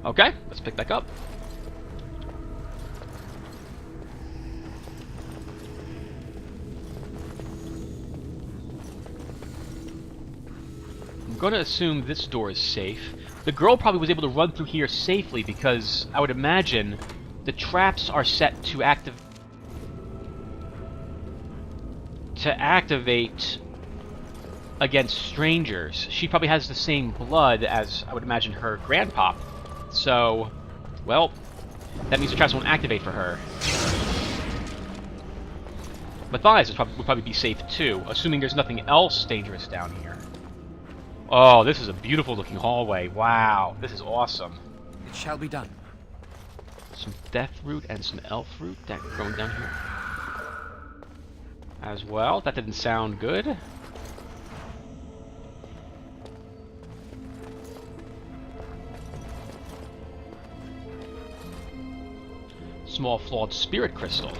Okay, let's pick back up. I'm going to assume this door is safe. The girl probably was able to run through here safely because I would imagine the traps are set to activate against strangers. She probably has the same blood as, I would imagine, her grandpop. So, well, that means the traps won't activate for her. Matthias would probably be safe too, assuming there's nothing else dangerous down here. Oh, this is a beautiful looking hallway. Wow, this is awesome. It shall be done. Some death root and some elf root that growing down here as well. That didn't sound good. Small flawed spirit crystal.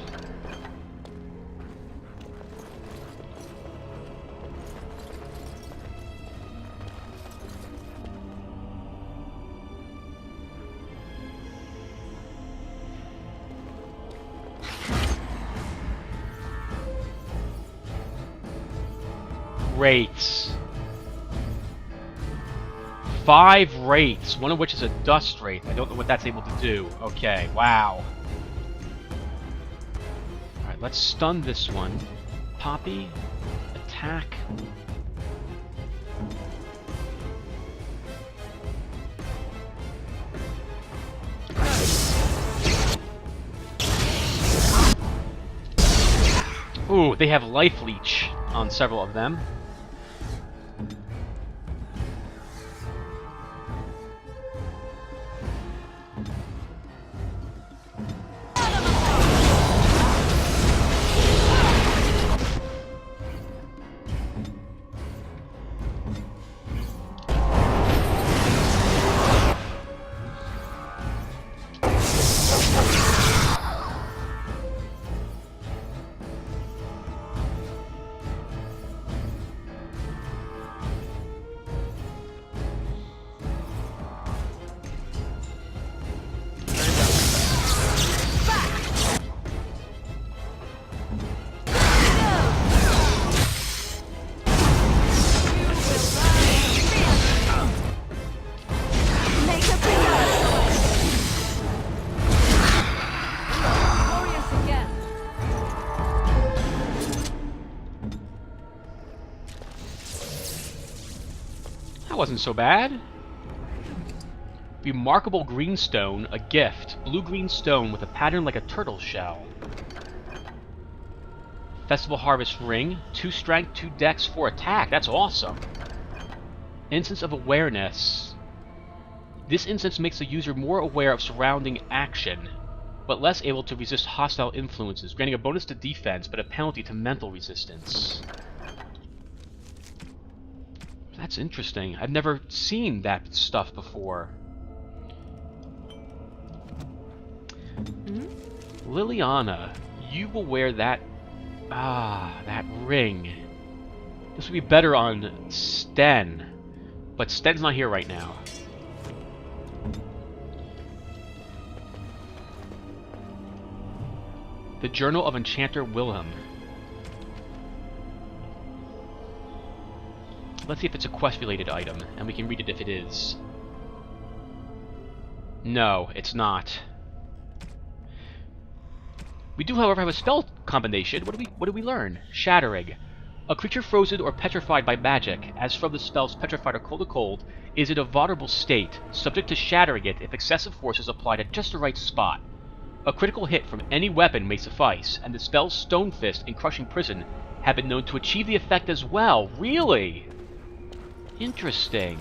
Wraiths. 5 wraiths, one of which is a dust wraith. I don't know what that's able to do. Okay, wow. Alright, let's stun this one. Poppy, attack. Ooh, they have life leech on several of them. That wasn't so bad. Remarkable greenstone, a gift. Blue-green stone with a pattern like a turtle shell. Festival Harvest Ring, 2 strength, 2 dex, 4 attack. That's awesome. Instance of Awareness. This instance makes the user more aware of surrounding action, but less able to resist hostile influences, granting a bonus to defense, but a penalty to mental resistance. That's interesting. I've never seen that stuff before. Liliana, you will wear that... that ring. This would be better on Sten, but Sten's not here right now. The Journal of Enchanter Wilhelm. Let's see if it's a quest-related item, and we can read it if it is. No, it's not. We do, however, have a spell combination. What do we learn? Shattering. A creature frozen or petrified by magic, as from the spells Petrified or Cold to Cold, is in a vulnerable state, subject to shattering it if excessive force is applied at just the right spot. A critical hit from any weapon may suffice, and the spells Stone Fist and Crushing Prison have been known to achieve the effect as well. Really? Interesting.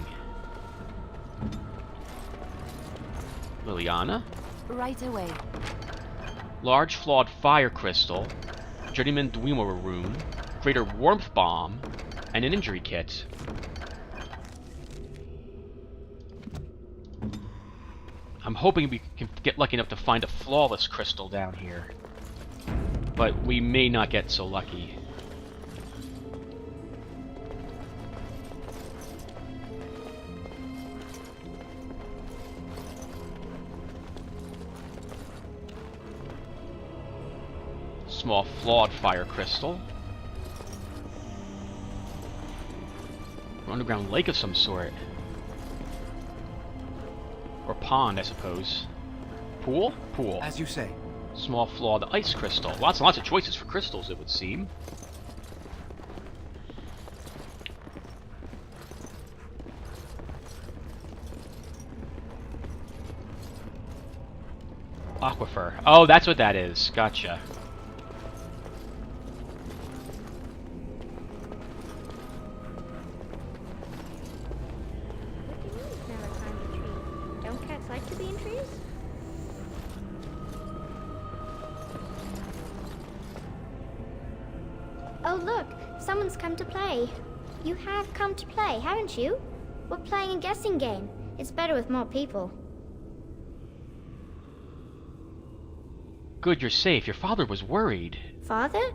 Liliana? Right away. Large Flawed Fire Crystal, Journeyman Dwemer Rune, Greater Warmth Bomb, and an Injury Kit. I'm hoping we can get lucky enough to find a Flawless Crystal down here. But we may not get so lucky. Small flawed fire crystal. An underground lake of some sort. Or pond, I suppose. Pool? Pool. As you say. Small flawed ice crystal. Lots and lots of choices for crystals, it would seem. Aquifer. Oh, that's what that is. Gotcha. Don't cats like to be in trees? Oh look, someone's come to play. You have come to play, haven't you? We're playing a guessing game. It's better with more people. Good, you're safe. Your father was worried. Father?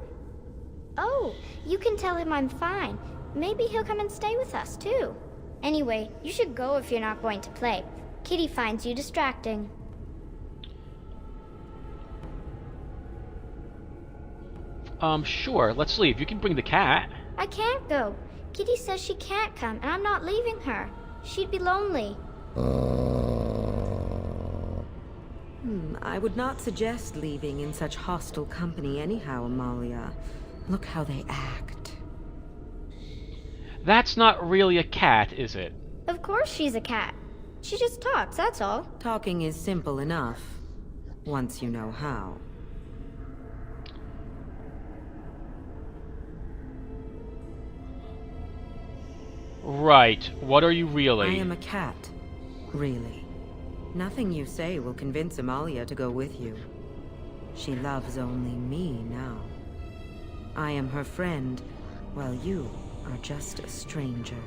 Oh, you can tell him I'm fine. Maybe he'll come and stay with us, too. Anyway, you should go if you're not going to play. Kitty finds you distracting. Sure. Let's leave. You can bring the cat. I can't go. Kitty says she can't come, and I'm not leaving her. She'd be lonely. I would not suggest leaving in such hostile company anyhow, Amalia. Look how they act. That's not really a cat, is it? Of course she's a cat. She just talks, that's all. Talking is simple enough, once you know how. Right. What are you really? I am a cat, really. Nothing you say will convince Amalia to go with you. She loves only me now. I am her friend, while you are just a stranger.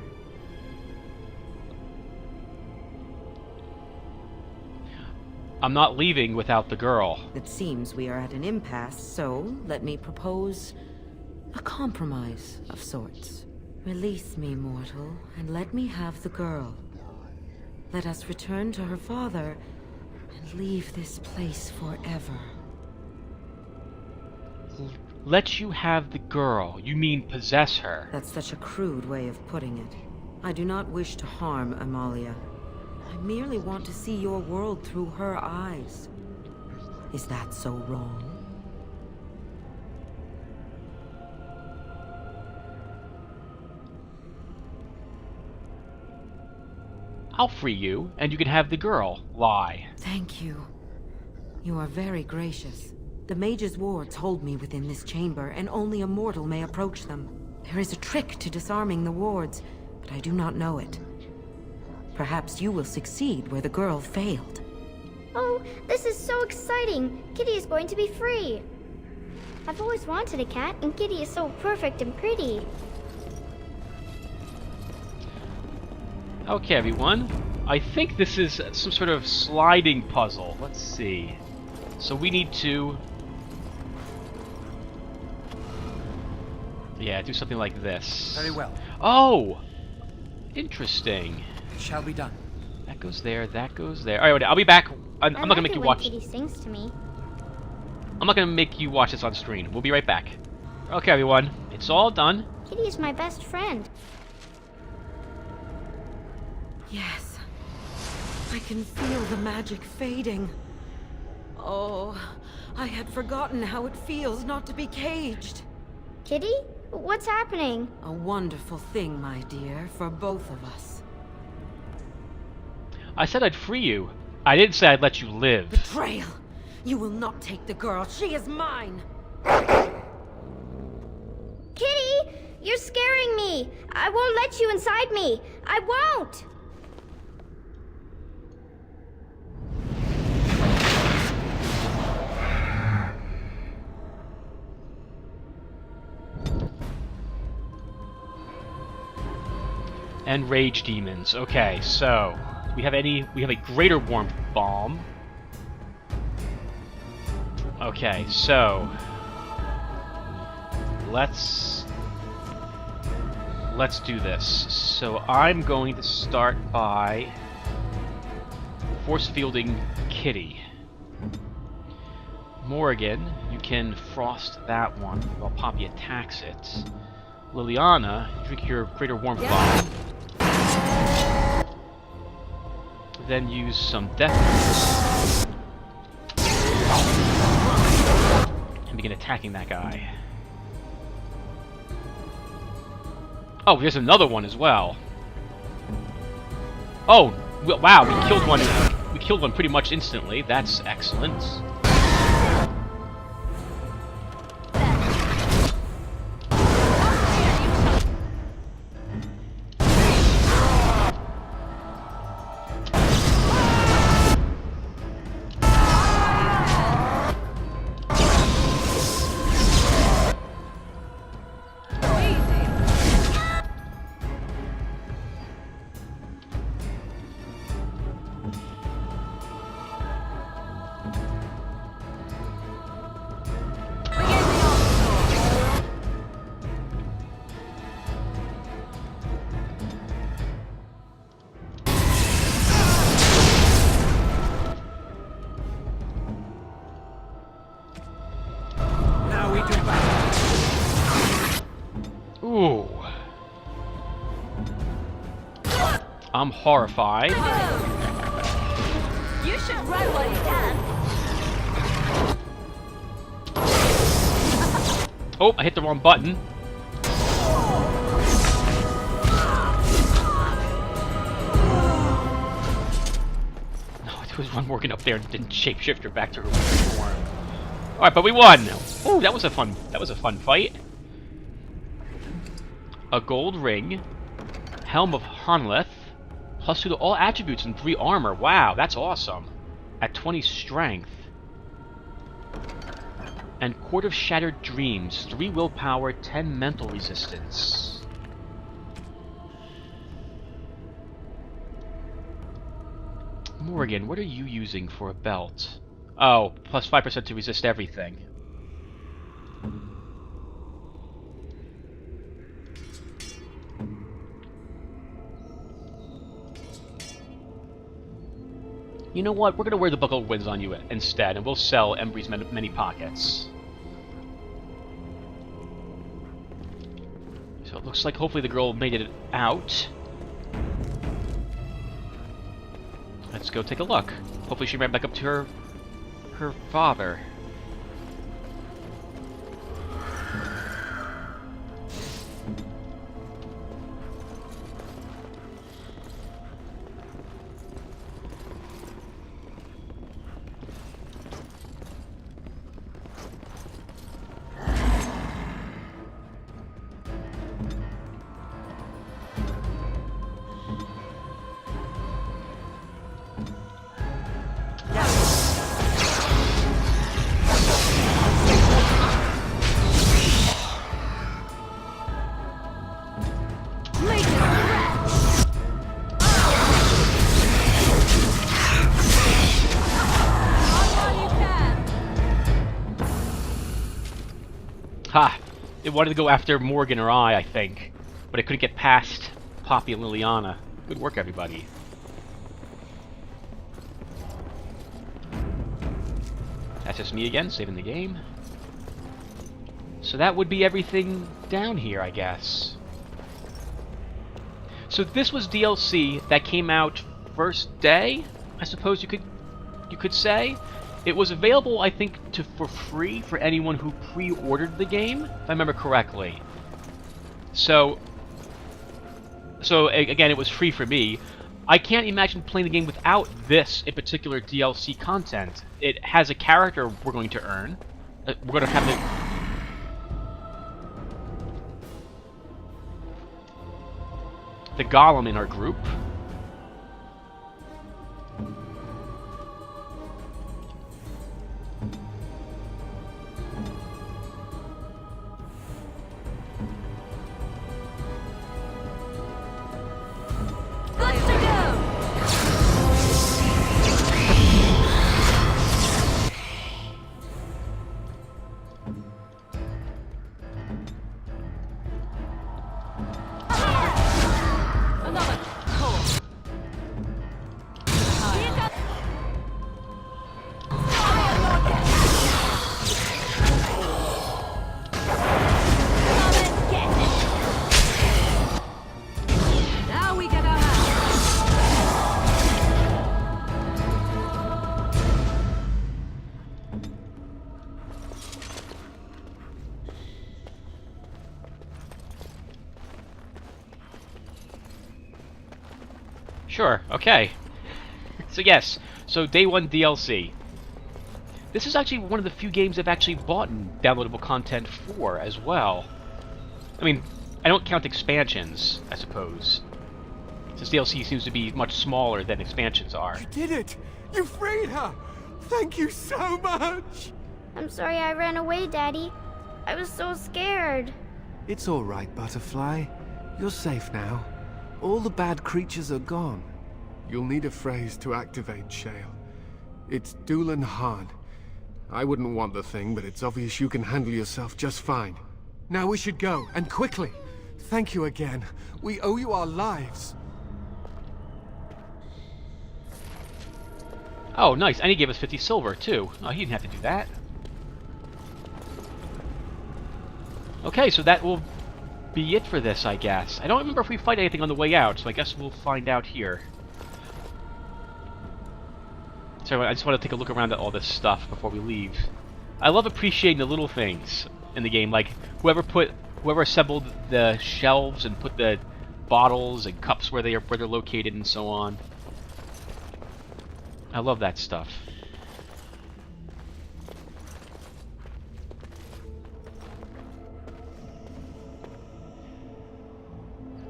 I'm not leaving without the girl. It seems we are at an impasse, so let me propose a compromise of sorts. Release me, mortal, and let me have the girl. Let us return to her father and leave this place forever. Let you have the girl. You mean possess her. That's such a crude way of putting it. I do not wish to harm Amalia. I merely want to see your world through her eyes. Is that so wrong? I'll free you, and you can have the girl. Lie. Thank you. You are very gracious. The mage's wards hold me within this chamber, and only a mortal may approach them. There is a trick to disarming the wards, but I do not know it. Perhaps you will succeed where the girl failed. Oh, this is so exciting! Kitty is going to be free! I've always wanted a cat, and Kitty is so perfect and pretty. Okay, everyone. I think this is some sort of sliding puzzle. Let's see. So we need to... yeah, do something like this. Very well. Oh! Interesting. It shall be done. That goes there, that goes there. Alright, I'll be back. I'm not gonna make you watch... Kitty sings to me. I'm not gonna make you watch this on screen. We'll be right back. Okay, everyone. It's all done. Kitty is my best friend. Yes. I can feel the magic fading. Oh, I had forgotten how it feels not to be caged. Kitty? What's happening? A wonderful thing, my dear, for both of us. I said I'd free you. I didn't say I'd let you live. Betrayal! You will not take the girl. She is mine! Kitty! You're scaring me! I won't let you inside me! I won't! And rage demons. Okay, so we have a greater warmth bomb. Okay, so let's do this. So I'm going to start by force fielding Kitty. Morrigan, you can frost that one while Poppy attacks it. Liliana, drink your greater warmth bottle. Then use some death and begin attacking that guy. Oh, there's another one as well. Oh, wow, we killed one. We killed one pretty much instantly. That's excellent. Ooh. I'm horrified. You should run while you can. Oh, I hit the wrong button. No, there was one working up there and didn't shapeshift her back to her form. Alright, but we won! Oh, that was a fun fight. A gold ring, Helm of Harnleth, +2 to all attributes and 3 armor. Wow, that's awesome. At 20 strength. And Court of Shattered Dreams, 3 willpower, 10 mental resistance. Morrigan, what are you using for a belt? Oh, +5% to resist everything. You know what? We're gonna wear the Buckled Winds on you instead, and we'll sell Embry's many pockets. So it looks like hopefully the girl made it out. Let's go take a look. Hopefully she ran back up to her father. Ha! It wanted to go after Morgan or I think. But it couldn't get past Poppy and Liliana. Good work, everybody. That's just me again, saving the game. So that would be everything down here, I guess. So this was DLC that came out first day, I suppose you could say. It was available, I think, for free for anyone who pre-ordered the game, if I remember correctly. So again, it was free for me. I can't imagine playing the game without this in particular DLC content. It has a character we're going to earn. We're going to have the Golem in our group. Sure, okay. So yes, so day 1 DLC. This is actually one of the few games I've actually bought downloadable content for as well. I mean, I don't count expansions, I suppose, since DLC seems to be much smaller than expansions are. You did it! You freed her! Thank you so much! I'm sorry I ran away, Daddy. I was so scared. It's all right, Butterfly. You're safe now. All the bad creatures are gone. You'll need a phrase to activate Shale. It's Doolan Han. I wouldn't want the thing, but it's obvious you can handle yourself just fine. Now we should go, and quickly. Thank you again. We owe you our lives. Oh, nice. And he gave us 50 silver, too. Oh, he didn't have to do that. Okay, so that will be it for this, I guess. I don't remember if we fight anything on the way out, so I guess we'll find out here. So I just want to take a look around at all this stuff before we leave. I love appreciating the little things in the game, like whoever assembled the shelves and put the bottles and cups where they're located and so on. I love that stuff.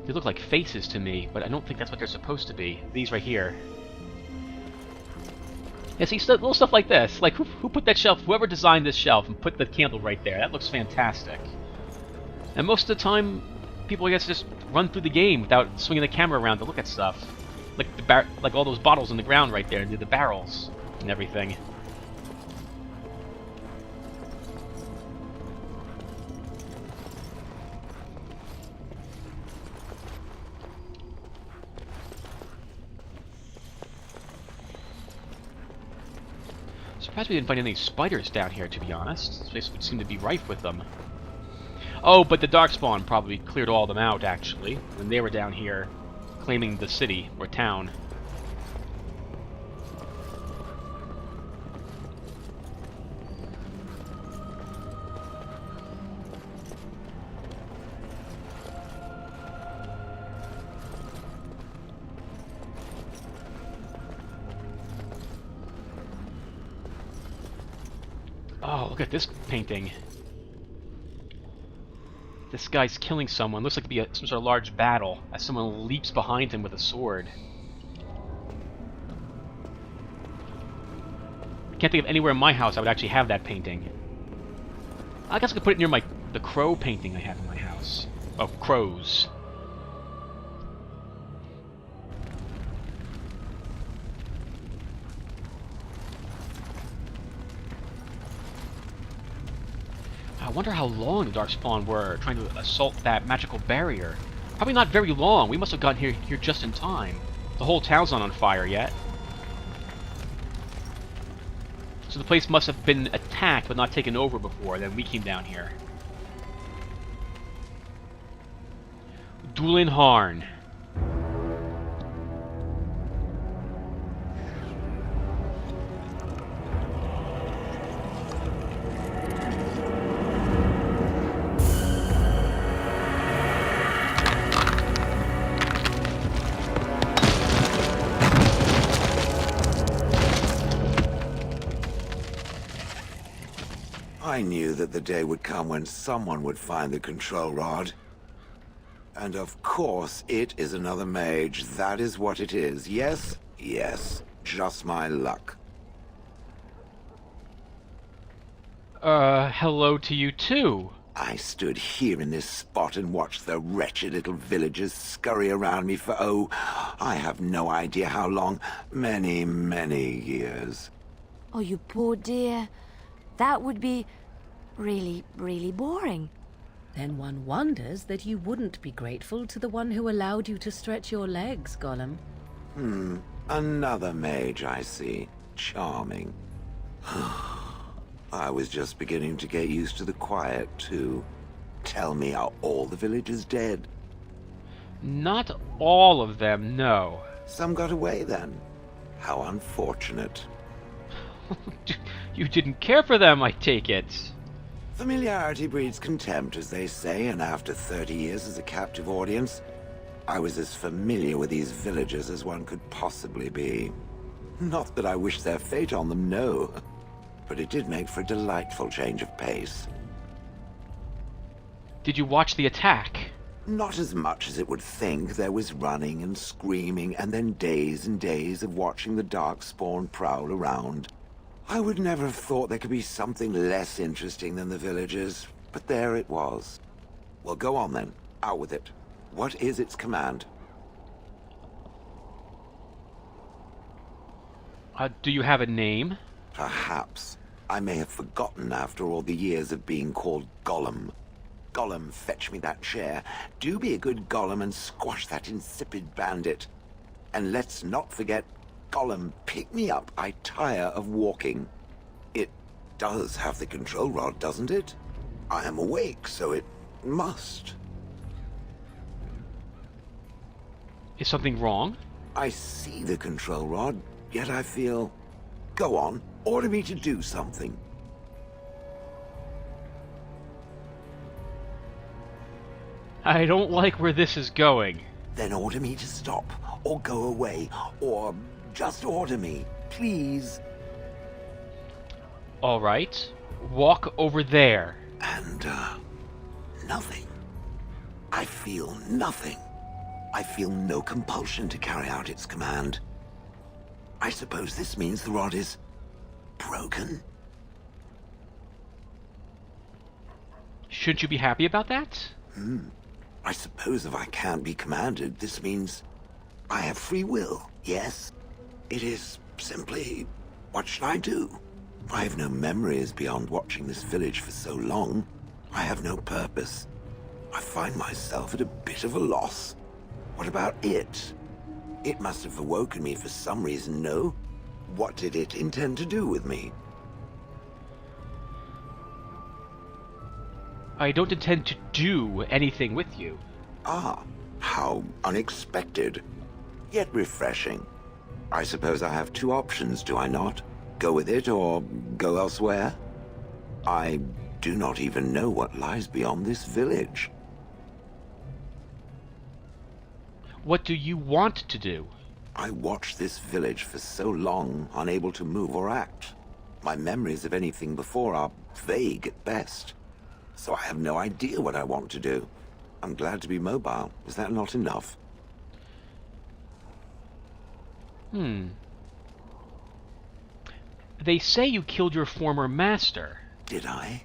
They look like faces to me, but I don't think that's what they're supposed to be. These right here. Yeah, see, little stuff like this. Like, who put that shelf? Whoever designed this shelf and put the candle right there. That looks fantastic. And most of the time, people, I guess, just run through the game without swinging the camera around to look at stuff. Like all those bottles on the ground right there, and the barrels and everything. Surprised we didn't find any spiders down here, to be honest. This place would seem to be rife with them. Oh, but the Darkspawn probably cleared all of them out, actually, when they were down here claiming the city, or town. Oh, look at this painting. This guy's killing someone. Looks like to be some sort of large battle as someone leaps behind him with a sword. I can't think of anywhere in my house I would actually have that painting. I guess I could put it near the crow painting I have in my house. Of crows. I wonder how long the Darkspawn were trying to assault that magical barrier. Probably not very long. We must have gotten here just in time. The whole town's not on fire yet. So the place must have been attacked but not taken over before. Then we came down here. Doolan Harn. I knew that the day would come when someone would find the control rod. And of course, it is another mage. That is what it is. Yes, yes. Just my luck. Hello to you too. I stood here in this spot and watched the wretched little villagers scurry around me for, oh, I have no idea how long. Many, many years. Oh, you poor dear. That would be really, really boring. Then one wonders that you wouldn't be grateful to the one who allowed you to stretch your legs, Gollum. Another mage, I see. Charming. I was just beginning to get used to the quiet, too. Tell me, are all the villagers dead? Not all of them, no. Some got away, then. How unfortunate. You didn't care for them, I take it. Familiarity breeds contempt, as they say, and after 30 years as a captive audience, I was as familiar with these villagers as one could possibly be. Not that I wish their fate on them, no. But it did make for a delightful change of pace. Did you watch the attack? Not as much as it would think. There was running and screaming, and then days and days of watching the Darkspawn prowl around. I would never have thought there could be something less interesting than the villagers, but there it was. Well, go on then. Out with it. What is its command? Do you have a name? Perhaps. I may have forgotten after all the years of being called Gollum. Gollum, fetch me that chair. Do be a good Gollum and squash that insipid bandit. And let's not forget, Gollum, pick me up. I tire of walking. It does have the control rod, doesn't it? I am awake, so it must. Is something wrong? I see the control rod, yet I feel... Go on, order me to do something. I don't like where this is going. Then order me to stop, or go away, or just order me, please. All right. Walk over there. And, nothing. I feel nothing. I feel no compulsion to carry out its command. I suppose this means the rod is... broken? Shouldn't you be happy about that? I suppose if I can't be commanded, this means I have free will, yes? It is simply, what should I do? I have no memories beyond watching this village for so long. I have no purpose. I find myself at a bit of a loss. What about it? It must have awoken me for some reason, no? What did it intend to do with me? I don't intend to do anything with you. Ah, how unexpected. Yet refreshing. I suppose I have two options, do I not? Go with it or go elsewhere? I do not even know what lies beyond this village. What do you want to do? I watched this village for so long, unable to move or act. My memories of anything before are vague at best. So I have no idea what I want to do. I'm glad to be mobile. Is that not enough? They say you killed your former master. Did I?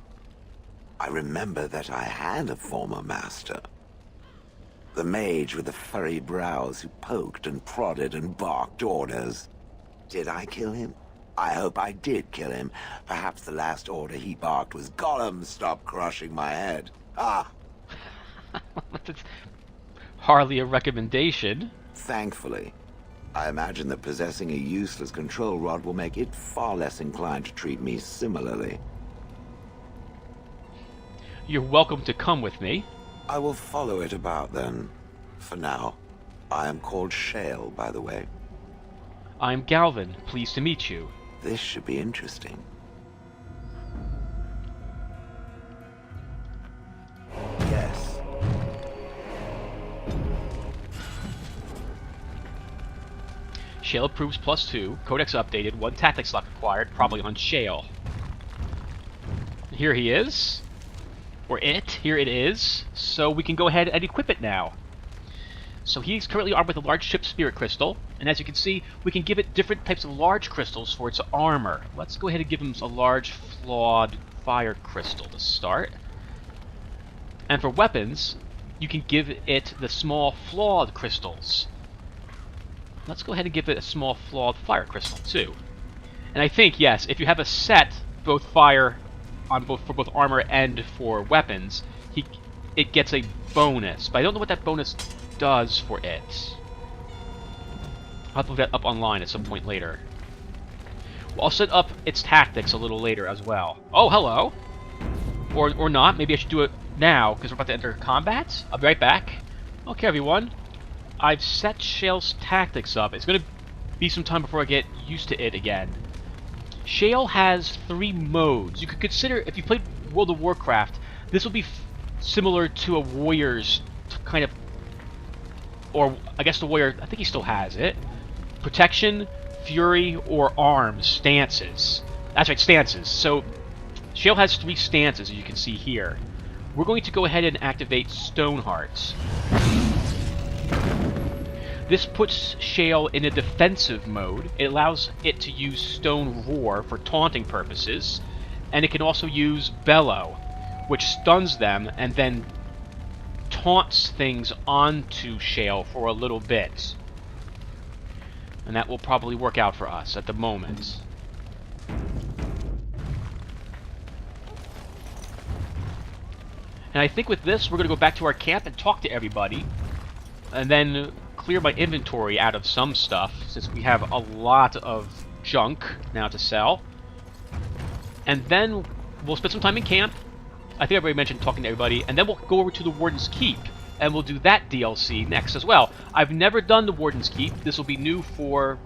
I remember that I had a former master. The mage with the furry brows who poked and prodded and barked orders. Did I kill him? I hope I did kill him. Perhaps the last order he barked was, Gollum, stop crushing my head. Ah! That's hardly a recommendation. Thankfully. I imagine that possessing a useless control rod will make it far less inclined to treat me similarly. You're welcome to come with me. I will follow it about then. For now. I am called Shale, by the way. I'm Galvin. Pleased to meet you. This should be interesting. Yes. Shale approves +2. Codex updated. 1 tactic slot acquired. Probably on Shale. Here he is. Or it. Here it is. So we can go ahead and equip it now. So he's currently armed with a large ship spirit crystal. And as you can see, we can give it different types of large crystals for its armor. Let's go ahead and give him a large flawed fire crystal to start. And for weapons, you can give it the small flawed crystals. Let's go ahead and give it a small flawed fire crystal too. And I think, yes, if you have a set, both fire on for both armor and for weapons, it gets a bonus. But I don't know what that bonus does for it. I'll have to look that up online at some point later. Well, I'll set up its tactics a little later as well. Oh, hello! Or not. Maybe I should do it now, because we're about to enter combat. I'll be right back. Okay, everyone. I've set Shale's tactics up. It's going to be some time before I get used to it again. Shale has 3 modes. You could consider, if you played World of Warcraft, this will be similar to a warrior's kind of or I guess the warrior, I think he still has it. Protection, Fury, or Arms stances. That's right, stances. So Shale has 3 stances, as you can see here. We're going to go ahead and activate Stone Hearts. This puts Shale in a defensive mode. It allows it to use Stone Roar for taunting purposes, and it can also use Bellow, which stuns them and then taunts things onto Shale for a little bit. And that will probably work out for us at the moment. And I think with this, we're going to go back to our camp and talk to everybody, and then clear my inventory out of some stuff, since we have a lot of junk now to sell. And then we'll spend some time in camp. I think I've already mentioned talking to everybody, and then we'll go over to the Warden's Keep, and we'll do that DLC next as well. I've never done the Warden's Keep. This will be new for...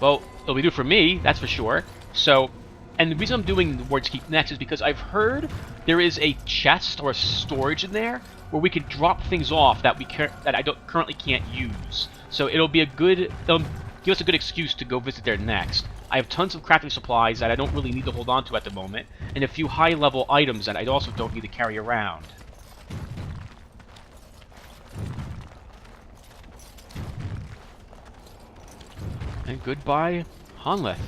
well, it'll be new for me, that's for sure. So, and the reason I'm doing the Warden's Keep next is because I've heard there is a chest or a storage in there where we can drop things off that I currently can't use. So it'll give us a good excuse to go visit there next. I have tons of crafting supplies that I don't really need to hold on to at the moment, and a few high-level items that I also don't need to carry around. And goodbye, Hanleth.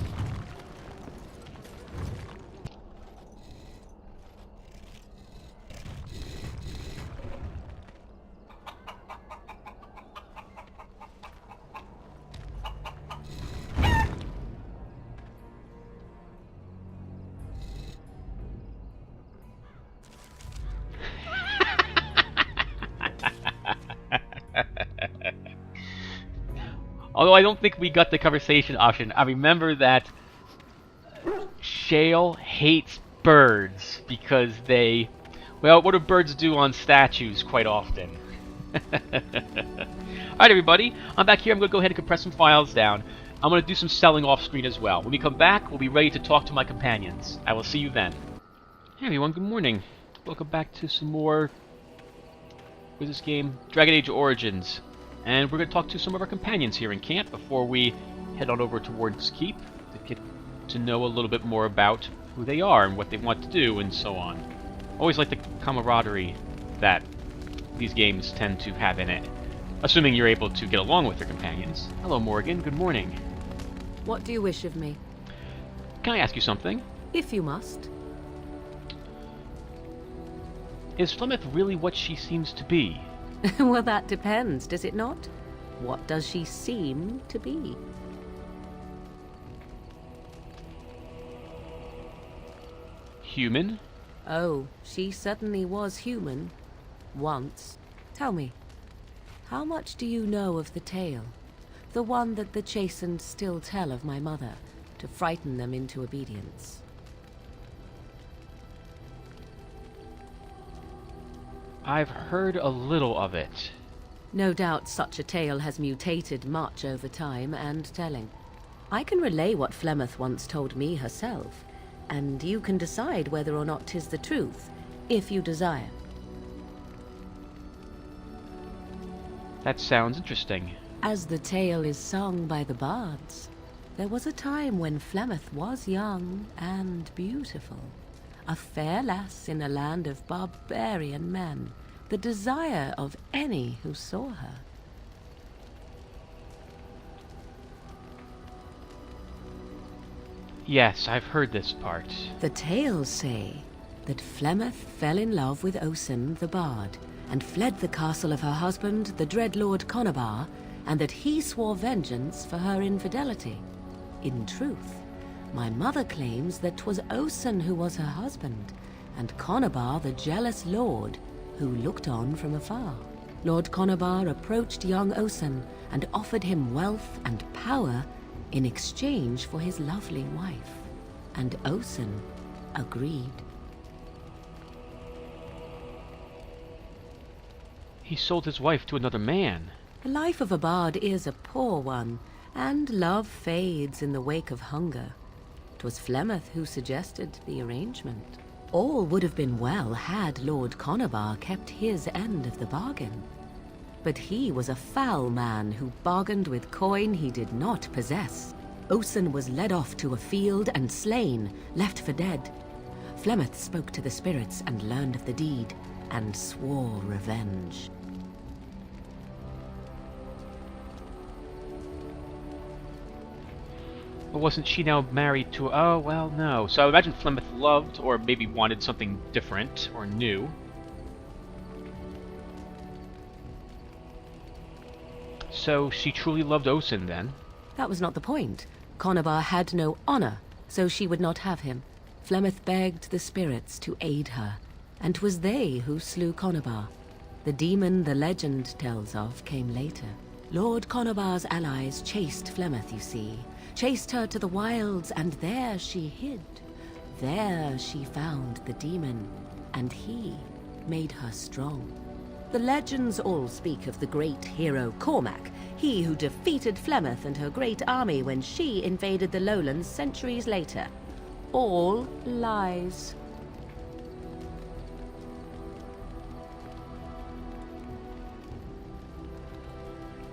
Although I don't think we got the conversation option, I remember that Shale hates birds because they... well, what do birds do on statues quite often? Alright everybody, I'm back here. I'm going to go ahead and compress some files down. I'm going to do some selling off screen as well. When we come back, we'll be ready to talk to my companions. I will see you then. Hey everyone, good morning. Welcome back to some more... what is this game? Dragon Age Origins. And we're going to talk to some of our companions here in camp before we head on over to Warden's Keep to get to know a little bit more about who they are and what they want to do and so on. Always like the camaraderie that these games tend to have in it, assuming you're able to get along with your companions. Hello Morgan, good morning. What do you wish of me? Can I ask you something? If you must. Is Flemeth really what she seems to be? Well, that depends, does it not? What does she seem to be? Human? Oh, she certainly was human. Once. Tell me, how much do you know of the tale? The one that the chastened still tell of my mother, to frighten them into obedience. I've heard a little of it. No doubt such a tale has mutated much over time and telling. I can relay what Flemeth once told me herself, and you can decide whether or not 'tis the truth, if you desire. That sounds interesting. As the tale is sung by the bards, there was a time when Flemeth was young and beautiful. A fair lass in a land of barbarian men, the desire of any who saw her. Yes, I've heard this part. The tales say that Flemeth fell in love with Osen the bard, and fled the castle of her husband, the dread Lord Conabar, and that he swore vengeance for her infidelity. In truth, my mother claims that 'twas Osen who was her husband, and Conabar the jealous lord, who looked on from afar. Lord Conabar approached young Osen and offered him wealth and power in exchange for his lovely wife, and Osen agreed. He sold his wife to another man. The life of a bard is a poor one, and love fades in the wake of hunger. 'Twas Flemeth who suggested the arrangement. All would have been well had Lord Conabar kept his end of the bargain. But he was a foul man who bargained with coin he did not possess. Osen was led off to a field and slain, left for dead. Flemeth spoke to the spirits and learned of the deed, and swore revenge. But wasn't she now married to... Oh, well, no. So I imagine Flemeth loved, or maybe wanted something different, or new. So she truly loved Osen, then? That was not the point. Conobar had no honor, so she would not have him. Flemeth begged the spirits to aid her, and 'twas they who slew Conobar. The demon the legend tells of came later. Lord Conobar's allies chased Flemeth, you see. Chased her to the wilds, and there she hid. There she found the demon, and he made her strong. The legends all speak of the great hero Cormac, he who defeated Flemeth and her great army when she invaded the lowlands centuries later. All lies.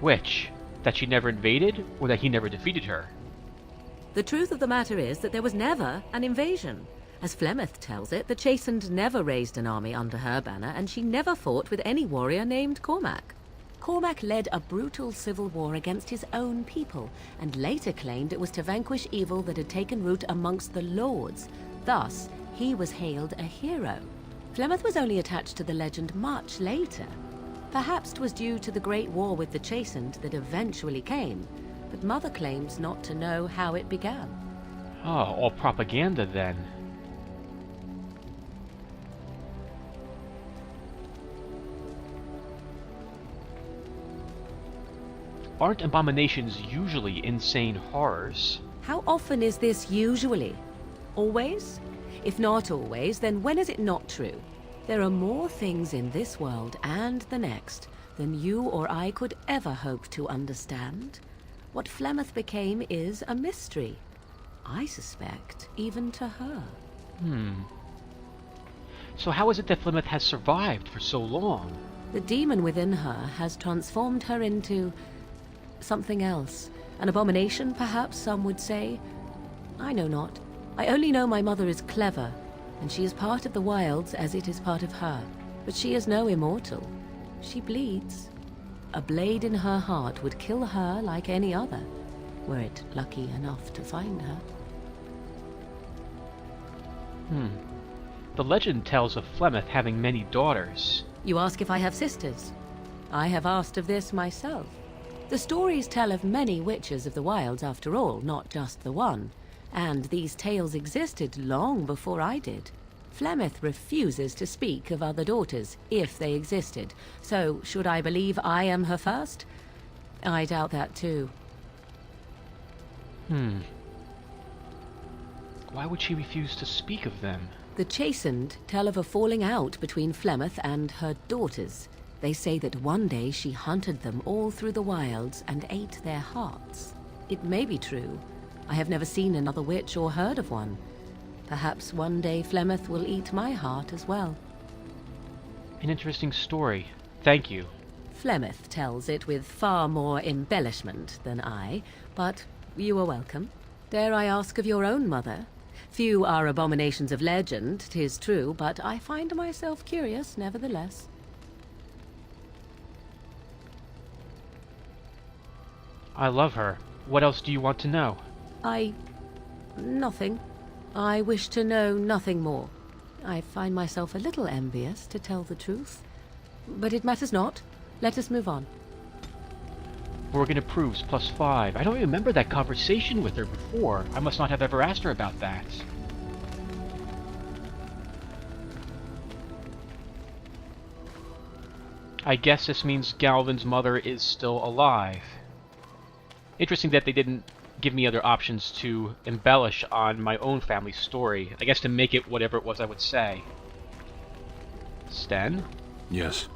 Which? That she never invaded, or that he never defeated her? The truth of the matter is that there was never an invasion. As Flemeth tells it, the Chastened never raised an army under her banner, and she never fought with any warrior named Cormac. Cormac led a brutal civil war against his own people, and later claimed it was to vanquish evil that had taken root amongst the lords. Thus, he was hailed a hero. Flemeth was only attached to the legend much later. Perhaps 'twas due to the great war with the Chastened that eventually came, but Mother claims not to know how it began. Oh, all propaganda, then. Aren't abominations usually insane horrors? How often is this usually? Always? If not always, then when is it not true? There are more things in this world and the next than you or I could ever hope to understand. What Flemeth became is a mystery. I suspect, even to her. So how is it that Flemeth has survived for so long? The demon within her has transformed her into something else. An abomination, perhaps some would say. I know not. I only know my mother is clever, and she is part of the wilds as it is part of her. But she is no immortal. She bleeds. A blade in her heart would kill her like any other, were it lucky enough to find her. The legend tells of Flemeth having many daughters. You ask if I have sisters. I have asked of this myself. The stories tell of many witches of the wilds after all, not just the one. And these tales existed long before I did. Flemeth refuses to speak of other daughters, if they existed. So, should I believe I am her first? I doubt that too. Why would she refuse to speak of them? The Chastened tell of a falling out between Flemeth and her daughters. They say that one day she hunted them all through the wilds and ate their hearts. It may be true. I have never seen another witch or heard of one. Perhaps one day Flemeth will eat my heart as well. An interesting story. Thank you. Flemeth tells it with far more embellishment than I, but you are welcome. Dare I ask of your own mother? Few are abominations of legend, 'tis true, but I find myself curious nevertheless. I love her. What else do you want to know? Nothing. I wish to know nothing more. I find myself a little envious, to tell the truth. But it matters not. Let us move on. Organ approves, +5. I don't remember that conversation with her before. I must not have ever asked her about that. I guess this means Galvin's mother is still alive. Interesting that they didn't give me other options to embellish on my own family story. I guess to make it whatever it was I would say. Sten? Yes.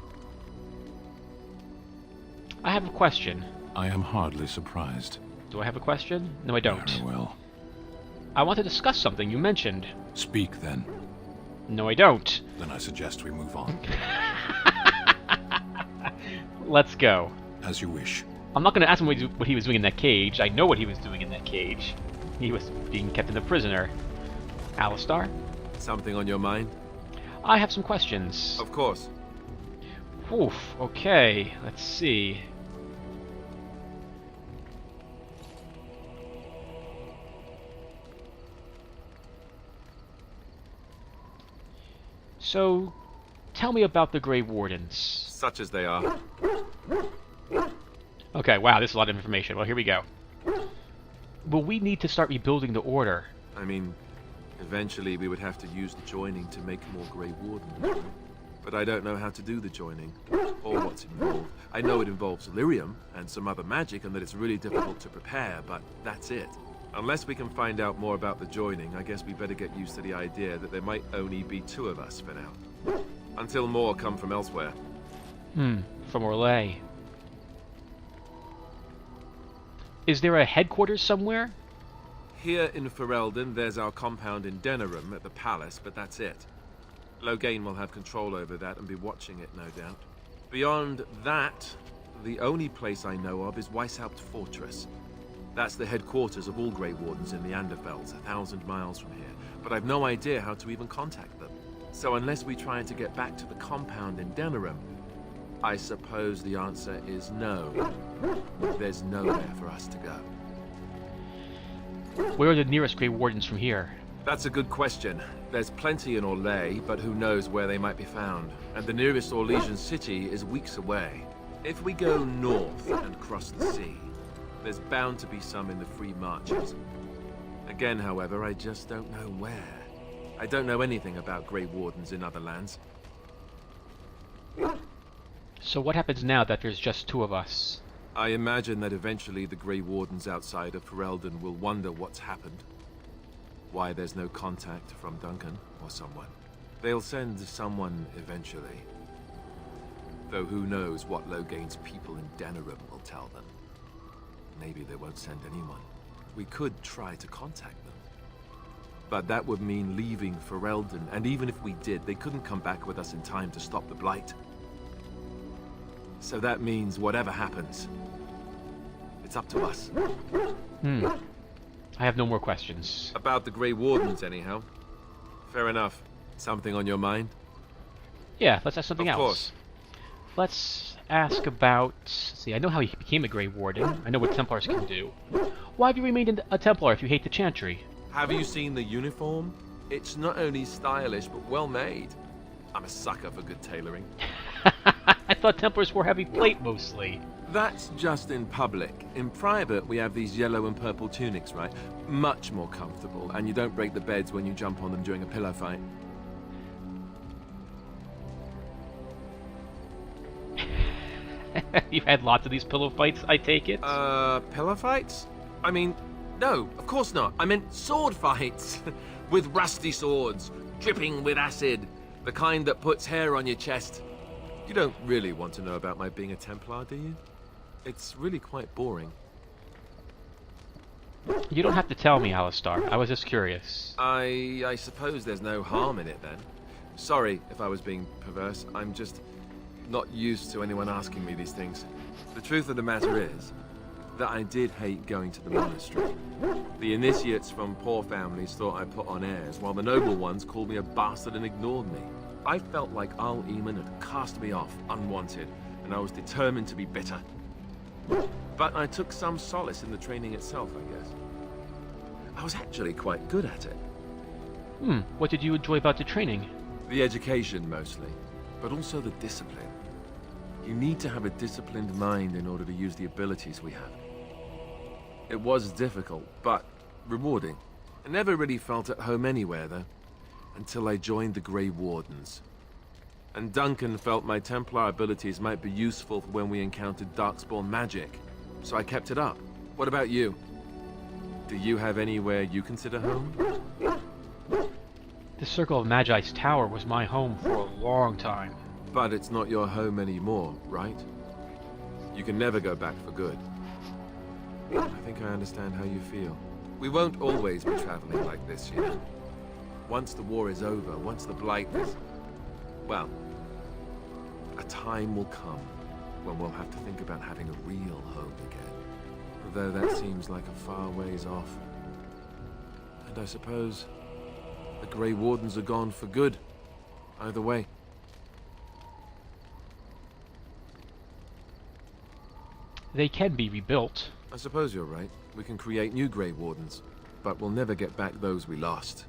I have a question. I am hardly surprised. Do I have a question? No, I don't. Very well. I want to discuss something you mentioned. Speak then. No, I don't. Then I suggest we move on. Let's go. As you wish. I'm not going to ask him what he was doing in that cage. I know what he was doing in that cage. He was being kept in a prisoner. Alistar? Something on your mind? I have some questions. Of course. Oof, okay. Let's see. So, tell me about the Grey Wardens. Such as they are. Okay, wow, this is a lot of information. Well, here we go. Will we need to start rebuilding the Order? I mean, eventually we would have to use the joining to make more Grey Wardens. But I don't know how to do the joining, or what's involved. I know it involves lyrium and some other magic, and that it's really difficult to prepare, but that's it. Unless we can find out more about the joining, I guess we better get used to the idea that there might only be 2 of us for now. Until more come from elsewhere. From Orlais. Is there a headquarters somewhere? Here in Ferelden, there's our compound in Denerim at the palace, but that's it. Loghain will have control over that and be watching it, no doubt. Beyond that, the only place I know of is Weishaupt Fortress. That's the headquarters of all Grey Wardens in the Anderfelds, 1,000 miles from here. But I've no idea how to even contact them. So unless we try to get back to the compound in Denerim, I suppose the answer is no. There's nowhere for us to go. Where are the nearest Grey Wardens from here? That's a good question. There's plenty in Orlais, but who knows where they might be found. And the nearest Orlesian city is weeks away. If we go north and cross the sea, there's bound to be some in the Free Marches. Again, however, I just don't know where. I don't know anything about Grey Wardens in other lands. So what happens now that there's just 2 of us? I imagine that eventually the Grey Wardens outside of Ferelden will wonder what's happened. Why there's no contact from Duncan or someone. They'll send someone eventually. Though who knows what Loghain's people in Denerim will tell them. Maybe they won't send anyone. We could try to contact them. But that would mean leaving Ferelden, and even if we did, they couldn't come back with us in time to stop the Blight. So that means whatever happens, it's up to us. I have no more questions. About the Grey Wardens, anyhow. Fair enough. Something on your mind? Yeah, let's ask something else. Of course. Let's ask about... Let's see, I know how he became a Grey Warden. I know what Templars can do. Why have you remained a Templar if you hate the Chantry? Have you seen the uniform? It's not only stylish, but well made. I'm a sucker for good tailoring. I thought Templars wore heavy plate mostly. That's just in public. In private, we have these yellow and purple tunics, right? Much more comfortable, and you don't break the beds when you jump on them during a pillow fight. You've had lots of these pillow fights, I take it? Pillow fights? I mean, no, of course not. I meant sword fights. With rusty swords, dripping with acid. The kind that puts hair on your chest. You don't really want to know about my being a Templar, do you? It's really quite boring. You don't have to tell me, Alistar. I was just curious. I suppose there's no harm in it, then. Sorry if I was being perverse. I'm just not used to anyone asking me these things. The truth of the matter is that I did hate going to the monastery. The initiates from poor families thought I put on airs, while the noble ones called me a bastard and ignored me. I felt like Al-Eamon had cast me off, unwanted, and I was determined to be bitter. But I took some solace in the training itself, I guess. I was actually quite good at it. What did you enjoy about the training? The education, mostly, but also the discipline. You need to have a disciplined mind in order to use the abilities we have. It was difficult, but rewarding. I never really felt at home anywhere, though, until I joined the Grey Wardens. And Duncan felt my Templar abilities might be useful for when we encountered Darkspawn magic, so I kept it up. What about you? Do you have anywhere you consider home? The Circle of Magi's tower was my home for a long time. But it's not your home anymore, right? You can never go back for good. I think I understand how you feel. We won't always be traveling like this, you know. Once the war is over, once the Blight is... well, a time will come when we'll have to think about having a real home again. Although that seems like a far ways off. And I suppose the Grey Wardens are gone for good. Either way. They can be rebuilt. I suppose you're right. We can create new Grey Wardens, but we'll never get back those we lost.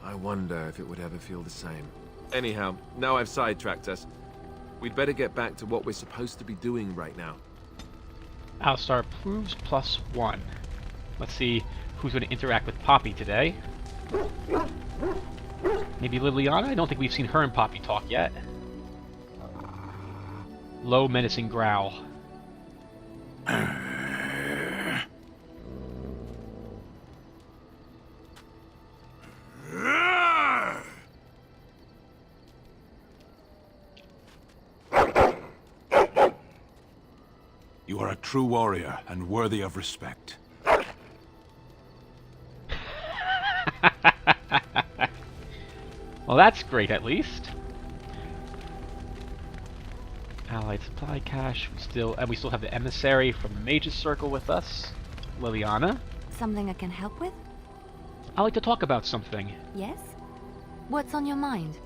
I wonder if it would ever feel the same. Anyhow, now I've sidetracked us. We'd better get back to what we're supposed to be doing right now. Alistar proves +1. Let's see who's going to interact with Poppy today. Maybe Liliana? I don't think we've seen her and Poppy talk yet. Low, menacing growl. You are a true warrior and worthy of respect. Well, that's great, at least. Allied supply cache. We still have the emissary from the Mage's Circle with us, Liliana. Something I can help with? I'd like to talk about something. Yes? What's on your mind?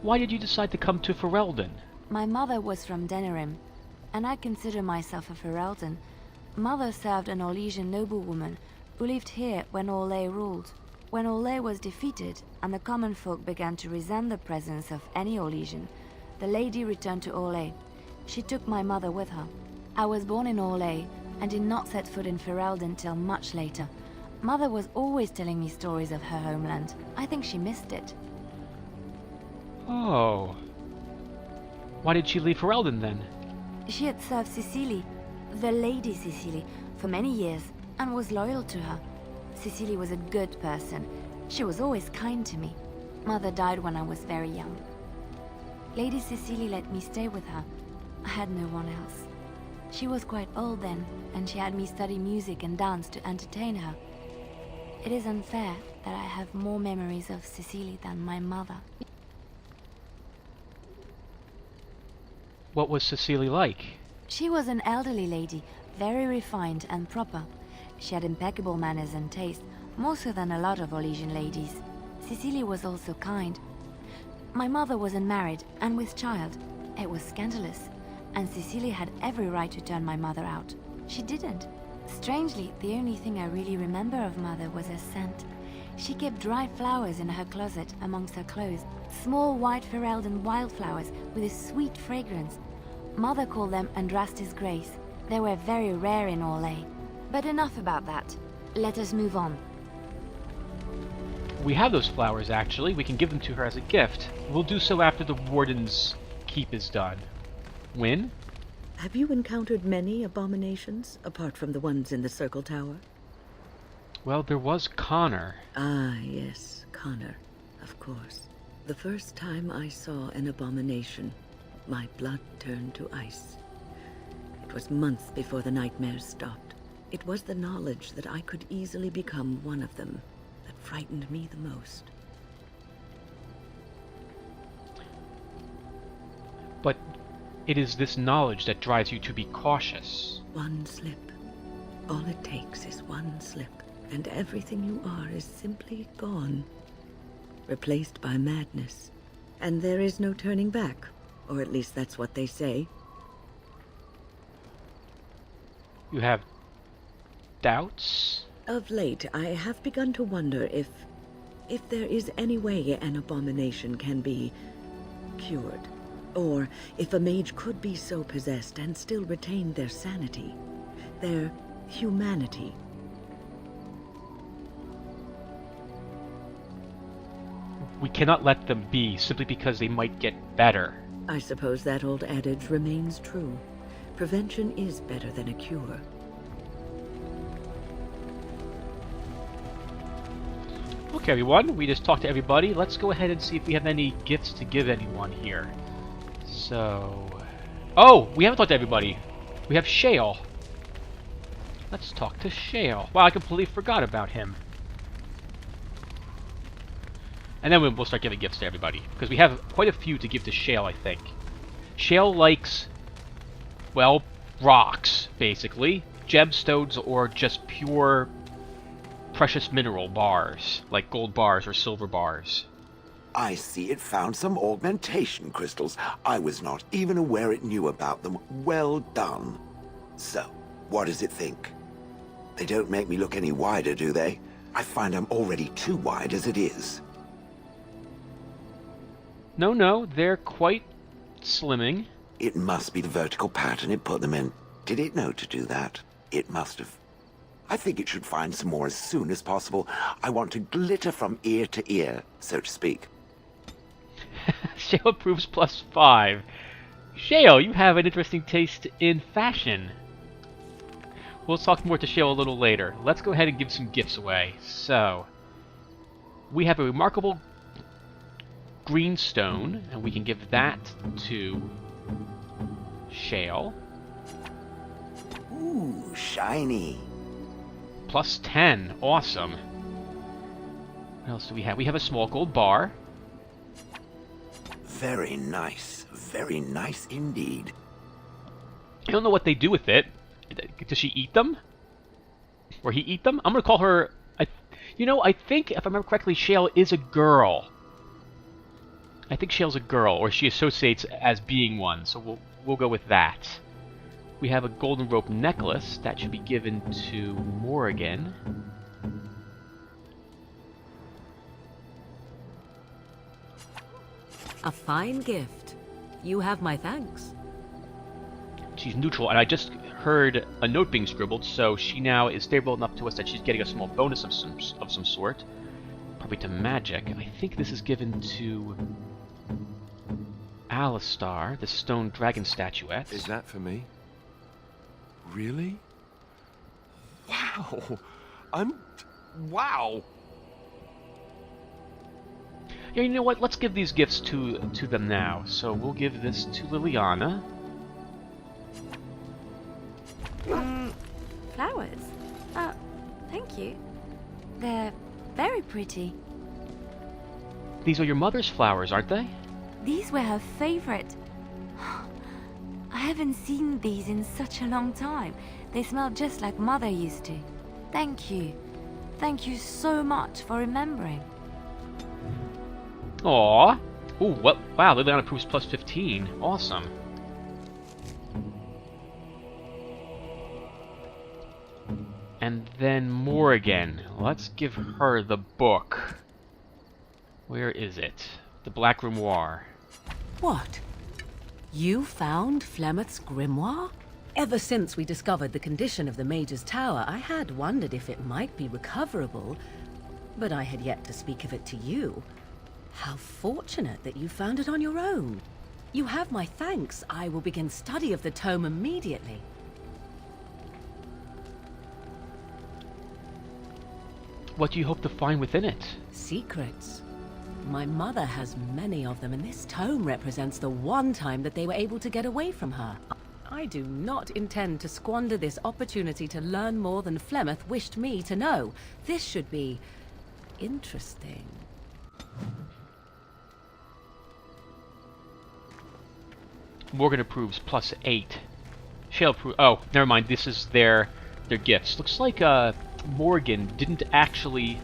Why did you decide to come to Ferelden? My mother was from Denerim, and I consider myself a Ferelden. Mother served an Orlesian noblewoman who lived here when Orlais ruled. When Orlais was defeated and the common folk began to resent the presence of any Orlesian, the lady returned to Orlais. She took my mother with her. I was born in Orlais and did not set foot in Ferelden till much later. Mother was always telling me stories of her homeland. I think she missed it. Oh. Why did she leave Ferelden then? She had served Cecily, the Lady Cecily, for many years and was loyal to her. Cecily was a good person. She was always kind to me. Mother died when I was very young. Lady Cecily let me stay with her. I had no one else. She was quite old then, and she had me study music and dance to entertain her. It is unfair that I have more memories of Cecily than my mother. What was Cecily like? She was an elderly lady, very refined and proper. She had impeccable manners and taste, more so than a lot of Orlesian ladies. Cecily was also kind. My mother was unmarried and with child. It was scandalous, and Cecily had every right to turn my mother out. She didn't. Strangely, the only thing I really remember of Mother was her scent. She kept dried flowers in her closet amongst her clothes, small white Ferelden wildflowers with a sweet fragrance. Mother called them Andrastis Grace. They were very rare in Orlais. But enough about that. Let us move on. We have those flowers, actually. We can give them to her as a gift. We'll do so after the Warden's keep is done. Win? Have you encountered many abominations, apart from the ones in the Circle Tower? Well, there was Connor. Ah, yes, Connor, of course. The first time I saw an abomination, my blood turned to ice. It was months before the nightmares stopped. It was the knowledge that I could easily become one of them that frightened me the most. But it is this knowledge that drives you to be cautious. One slip. All it takes is one slip, and everything you are is simply gone. Replaced by madness. And there is no turning back, or at least that's what they say. You have doubts? Of late, I have begun to wonder if there is any way an abomination can be cured. Or if a mage could be so possessed and still retain their sanity, their humanity. We cannot let them be simply because they might get better. I suppose that old adage remains true. Prevention is better than a cure. Okay, everyone, we just talked to everybody. Let's go ahead and see if we have any gifts to give anyone here. So... Oh! We haven't talked to everybody. We have Shale. Let's talk to Shale. Wow, I completely forgot about him. And then we'll start giving gifts to everybody. Because we have quite a few to give to Shale, I think. Shale likes, well, rocks, basically. Gemstones or just pure precious mineral bars, like gold bars or silver bars. I see it found some augmentation crystals. I was not even aware it knew about them. Well done. So, what does it think? They don't make me look any wider, do they? I find I'm already too wide as it is. No, they're quite slimming. It must be the vertical pattern it put them in. Did it know to do that? It must have. I think it should find some more as soon as possible. I want to glitter from ear to ear, so to speak. Shale approves +5. Shale, you have an interesting taste in fashion. We'll talk more to Shale a little later. Let's go ahead and give some gifts away. So, we have a remarkable green stone, and we can give that to Shale. Ooh, shiny. +10. Awesome. What else do we have? We have a small gold bar. Very nice. Very nice indeed. I don't know what they do with it. Does she eat them? Or he eat them? I'm gonna call her... I think, if I remember correctly, Shale is a girl. I think Shale's a girl, or she associates as being one, so we'll go with that. We have a golden rope necklace. That should be given to Morrigan. A fine gift. You have my thanks. She's neutral, and I just heard a note being scribbled, so she now is favorable enough to us that she's getting a small bonus of some sort. Probably to magic. I think this is given to Alistar, the stone dragon statuette. Is that for me? Really? Wow! Wow! Yeah, you know what? Let's give these gifts to them now. So we'll give this to Liliana. Flowers? Thank you. They're very pretty. These are your mother's flowers, aren't they? These were her favorite. I haven't seen these in such a long time. They smell just like Mother used to. Thank you. Thank you so much for remembering. Aww. Ooh, what? Wow, Liliana approves +15. Awesome. And then Morrigan. Let's give her the book. Where is it? The Black Grimoire. What? You found Flemeth's grimoire? Ever since we discovered the condition of the Mage's Tower, I had wondered if it might be recoverable, but I had yet to speak of it to you. How fortunate that you found it on your own. You have my thanks. I will begin study of the tome immediately. What do you hope to find within it? Secrets. My mother has many of them, and this tome represents the one time that they were able to get away from her. I do not intend to squander this opportunity to learn more than Flemeth wished me to know. This should be interesting. Morgan approves +8. Shale approves. Oh, never mind. This is their gifts. Looks like Morgan didn't actually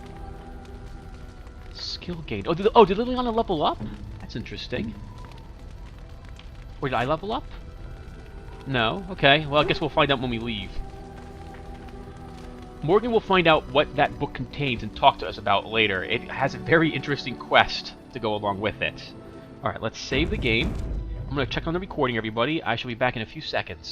skill gain. Oh, did Liliana level up? That's interesting. Or did I level up? No. Okay. Well, I guess we'll find out when we leave. Morgan will find out what that book contains and talk to us about later. It has a very interesting quest to go along with it. Alright, let's save the game. I'm going to check on the recording, everybody. I shall be back in a few seconds.